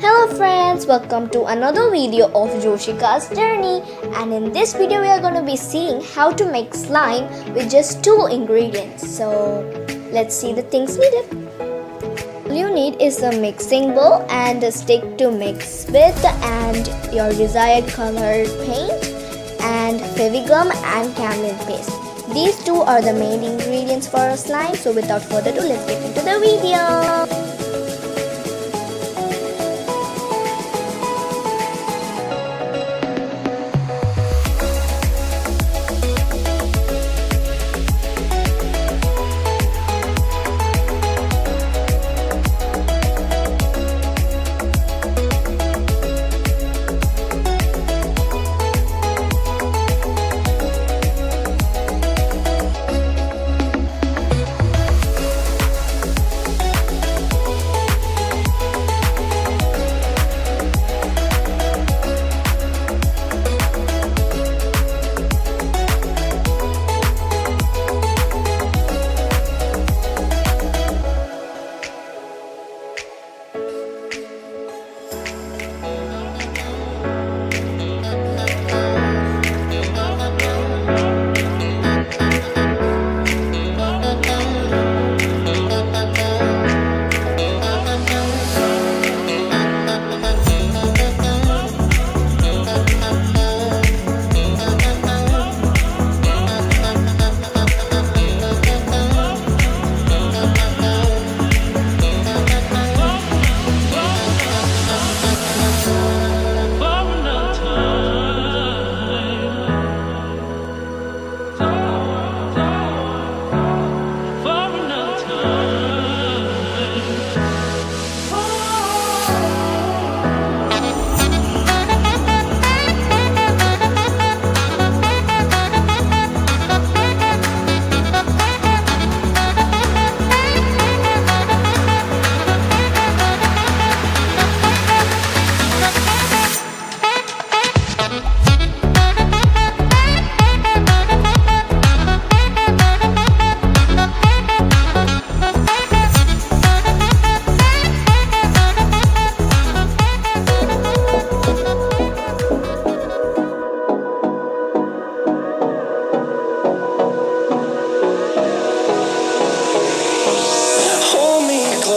Hello friends, welcome to another video of Joshika's journey, and in this video we are going to be seeing how to make slime with just 2 ingredients. So let's see the things needed. All you need is a mixing bowl and a stick to mix with, and your desired color paint, and Fevigum and Camel paste. These 2 are the main ingredients for a slime. So without further ado, let's get into the video.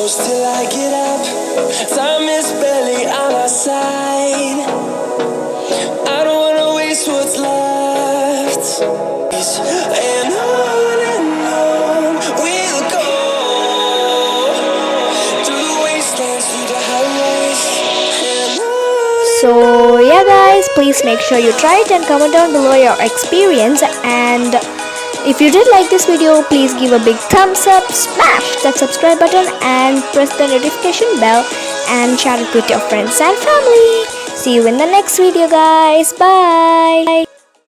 Till I get up, time is barely on our side. I don't wanna waste what's left, and on we'll go, through the wastelands, through the highways, and on. So yeah guys, please make sure you try it and comment down below your experience, and if you did like this video, please give a big thumbs up, smash that subscribe button and press the notification bell and share it with your friends and family. See you in the next video guys. Bye.